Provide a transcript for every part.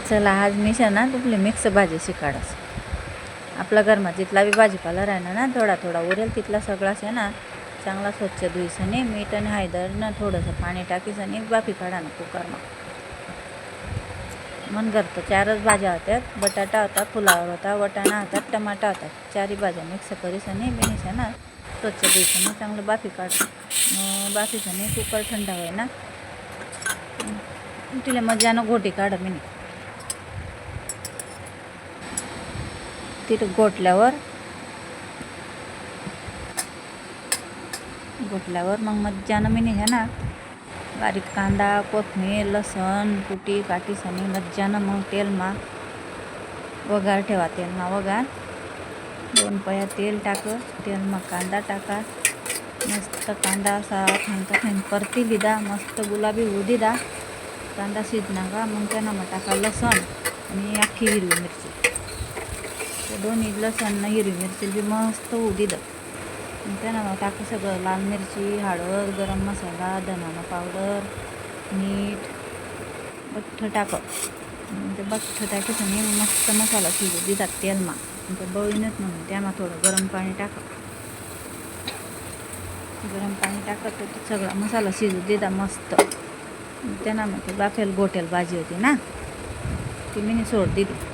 चला आज मी ना तुपली मिक्स भाजी शिकाडस. आपल्या घरमा जितला बी भाजीपाला राहणार ना थोडा थोडा उरेल तितला सगळाच आहे ना चांगला स्वच्छ धुईसनी मीठ आणि हळदर ना थोडंसं पाणी टाकीस आणि बाफी काढा ना कुकरमा. मन करतं 4च भाज्या होत्यात, बटाटा होता, फुलावर होता, वटाणा होता, टमाटा होता, 4ही भाज्या मिक्स करीस आणि बिनीस ना स्वच्छ धुईसनी चांगलं बाफी काढ. मग बाफीसनी कुकर थंड होय ना तिला मजानं घोटी काढ मिनी. तिथं घोटल्यावर मग मज्जानं मिनी है ना बारीक कांदा, कोथमीर, लसण कुटी काटीसनी मज्जानं मग तेलमा वघार ठेवा. तेलमा वघार 2 पया तेल टाक, तेलमा कांदा टाका. मस्त कांदा असा थंड परती लिदा, मस्त गुलाबी होऊ दिदा. कांदा शिजना का मग त्यांना मग टाका लसण आणि अख्खी हिरवी मिरची. ते दोन्ही लसण हिरवी मिरची बी मस्त होऊ दिलं. त्यानं मग टाकू सगळं लाल मिरची, हळद, गरम मसाला, धना पावडर, मीठ बठ्ठ टाक. ते बठ्ठ टाकीस आणि मस्त मसाला शिजू देतात तेलमा. ते बळीनच म्हणून त्यामा थोडं गरम पाणी टाक. गरम पाणी टाकत तर सगळा मसाला शिजू देता मस्त. त्यांना मग ते बाफेल गोटेल भाजी होती ना ती मी सोड दिली.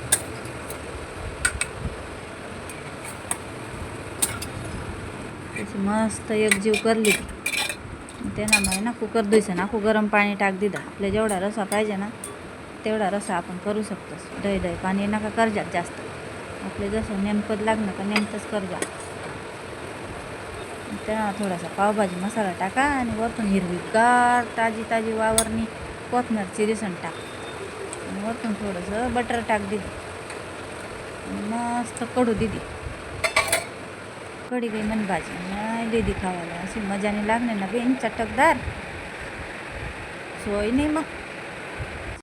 मस्त एकजीव करली त्यांना मग ना कुकर धुईसन ना गरम पाणी टाक दिदा. आपल्या जेवढा रसा पाहिजे ना तेवढा रसा आपण करू शकतो. दही पाणी नका करजात जास्त, आपले जसं नेमकं लागणं का नेमकंच करजा. त्याला थोडासा पावभाजी मसाला टाका आणि वरतून हिरवीगार ताजी वावरणी कोथमीर चिरीसन टाक आणि वरतून थोडंसं बटर टाक दिली. मस्त कडू दिली कढी गई मन भाजी नाही दिदी खावायला अशी मजाने लागणे ना बेन चटकदार सोय नाही मग.